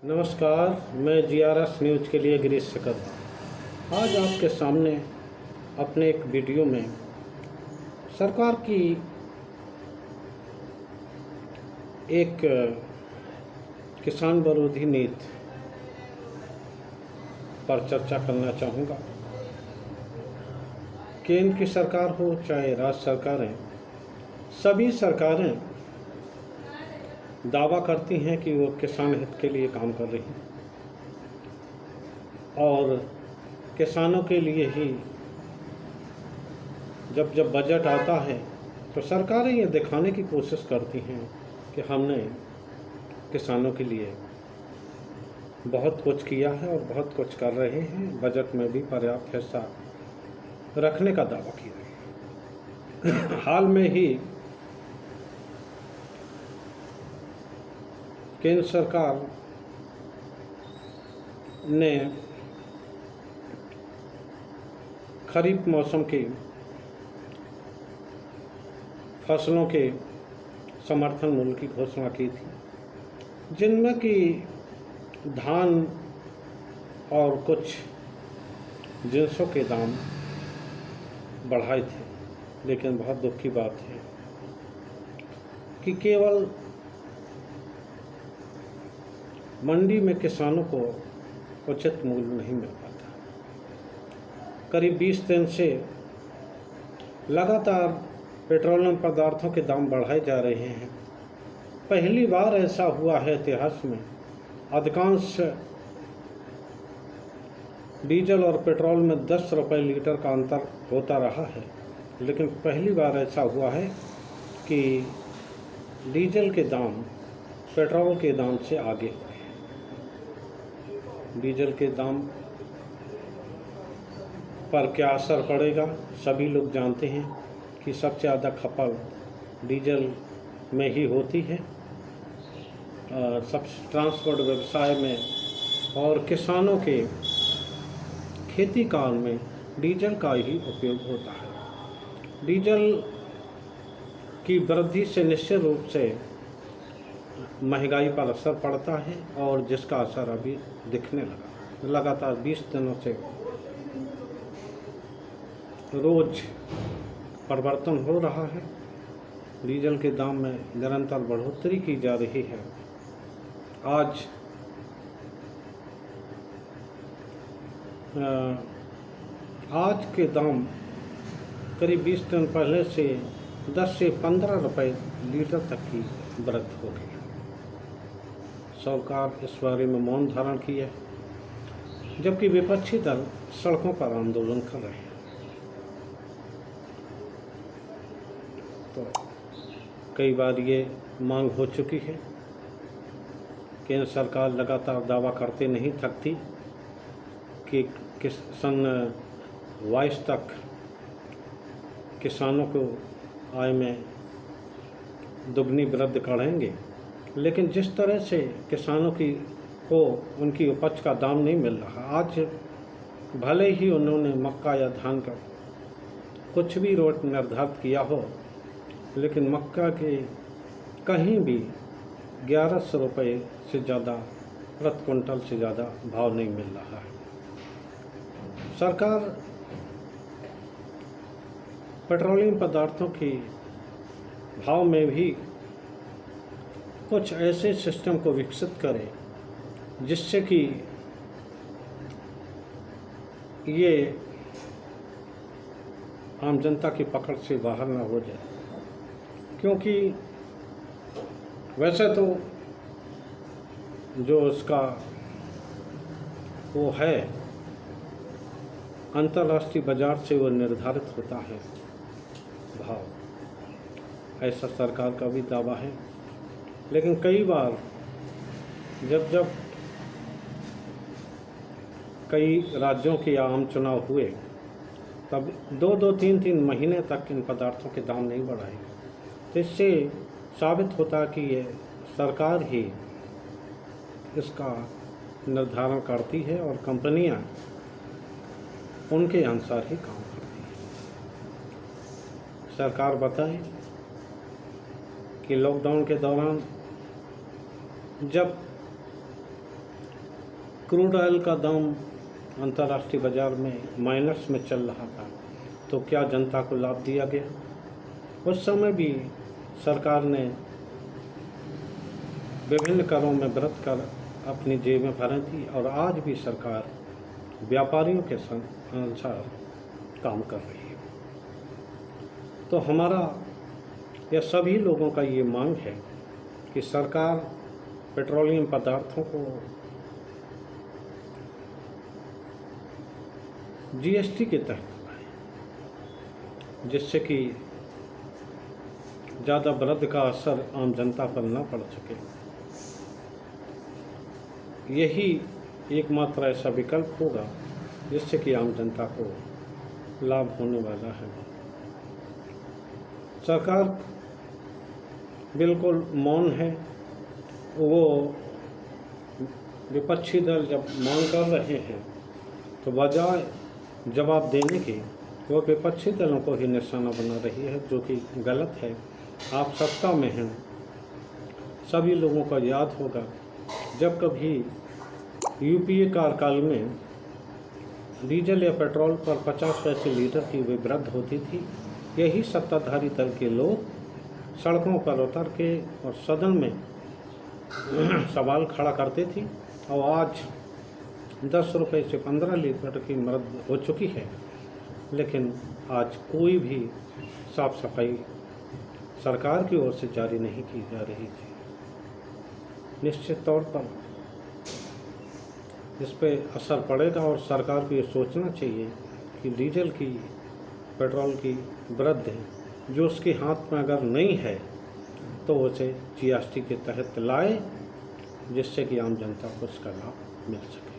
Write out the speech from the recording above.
नमस्कार, मैं GRS news के लिए गिरीश सकद आज आपके सामने अपने एक वीडियो में सरकार की एक किसान विरोधी नीति पर चर्चा करना चाहूँगा। केंद्र की सरकार हो चाहे राज्य सरकारें, सभी सरकारें दावा करती हैं कि वो किसान हित के लिए काम कर रही हैं और किसानों के लिए ही जब जब बजट आता है तो सरकारें ये दिखाने की कोशिश करती हैं कि हमने किसानों के लिए बहुत कुछ किया है और बहुत कुछ कर रहे हैं। बजट में भी पर्याप्त हिस्सा रखने का दावा किया है। हाल में ही केंद्र सरकार ने खरीफ मौसम की फसलों के समर्थन मूल्य की घोषणा की थी, जिनमें कि धान और कुछ जिंसों के दाम बढ़ाए थे। लेकिन बहुत दुख की बात है कि केवल मंडी में किसानों को उचित मूल्य नहीं मिल पाता। करीब 20 दिन से लगातार पेट्रोलियम पदार्थों के दाम बढ़ाए जा रहे हैं। पहली बार ऐसा हुआ है इतिहास में। अधिकांश डीजल और पेट्रोल में 10 रुपये लीटर का अंतर होता रहा है, लेकिन पहली बार ऐसा हुआ है कि डीजल के दाम पेट्रोल के दाम से आगे हो गए। डीजल के दाम पर क्या असर पड़ेगा, सभी लोग जानते हैं कि सबसे ज़्यादा खपत डीजल में ही होती है। सब ट्रांसपोर्ट व्यवसाय में और किसानों के खेती काल में डीजल का ही उपयोग होता है। डीजल की वृद्धि से निश्चित रूप से महंगाई पर असर पड़ता है और जिसका असर अभी दिखने लगा। लगातार 20 दिनों से रोज परिवर्तन हो रहा है। डीजल के दाम में निरंतर बढ़ोतरी की जा रही है। आज के दाम करीब 20 दिन पहले से 10 से 15 रुपए लीटर तक की वृद्धि हो गई। सरकार इस बारे में मौन धारण की है, जबकि विपक्षी दल सड़कों पर आंदोलन कर रहे हैं। तो कई बार ये मांग हो चुकी है। केंद्र सरकार लगातार दावा करते नहीं थकती कि सन 22 तक किसानों को आय में दुगनी वृद्धि करेंगे, लेकिन जिस तरह से किसानों को उनकी उपज का दाम नहीं मिल रहा। आज भले ही उन्होंने मक्का या धान का कुछ भी रेट निर्धारित किया हो, लेकिन मक्का के कहीं भी 1100 रुपये से ज़्यादा प्रति क्विंटल से ज़्यादा भाव नहीं मिल रहा है। सरकार पेट्रोलियम पदार्थों के भाव में भी कुछ ऐसे सिस्टम को विकसित करे जिससे कि ये आम जनता की पकड़ से बाहर ना हो जाए। क्योंकि वैसे तो जो उसका वो है अंतर्राष्ट्रीय बाजार से वो निर्धारित होता है भाव, ऐसा सरकार का भी दावा है। लेकिन कई बार जब कई राज्यों के आम चुनाव हुए, तब 2-3 महीने तक इन पदार्थों के दाम नहीं बढ़ाए। तो इससे साबित होता कि ये सरकार ही इसका निर्धारण करती है और कंपनियां उनके अनुसार ही काम करती है। सरकार बताए कि लॉकडाउन के दौरान जब क्रूड ऑयल का दाम अंतर्राष्ट्रीय बाज़ार में माइनस में चल रहा था, तो क्या जनता को लाभ दिया गया? उस समय भी सरकार ने विभिन्न करों में वृद्धि कर अपनी जेबें भरी थी, और आज भी सरकार व्यापारियों के अनुसार काम कर रही है। तो हमारा या सभी लोगों का ये मांग है कि सरकार पेट्रोलियम पदार्थों को जीएसटी के तहत लाए, जिससे कि ज़्यादा वृद्धि का असर आम जनता पर न पड़ सके। यही एकमात्र ऐसा विकल्प होगा जिससे कि आम जनता को लाभ होने वाला है। सरकार बिल्कुल मौन है। वो विपक्षी दल जब मांग कर रहे हैं तो बजाय जवाब देने के वो विपक्षी दलों को ही निशाना बना रही है, जो कि गलत है। आप सत्ता में हैं। सभी लोगों को याद होगा जब कभी यूपीए कार्यकाल में डीजल या पेट्रोल पर 50 पैसे लीटर की वृद्धि होती थी, यही सत्ताधारी दल के लोग सड़कों पर उतर के और सदन में सवाल खड़ा करते थे। और आज 10 रुपये से 15 लीटर की वृद्धि हो चुकी है, लेकिन आज कोई भी साफ सफाई सरकार की ओर से जारी नहीं की जा रही थी। निश्चित तौर पर इस पे असर पड़ेगा, और सरकार को ये सोचना चाहिए कि डीजल की, पेट्रोल की वृद्धि जो उसके हाथ में अगर नहीं है तो उसे जीएसटी के तहत लाए, जिससे कि आम जनता को उसका लाभ मिल सके।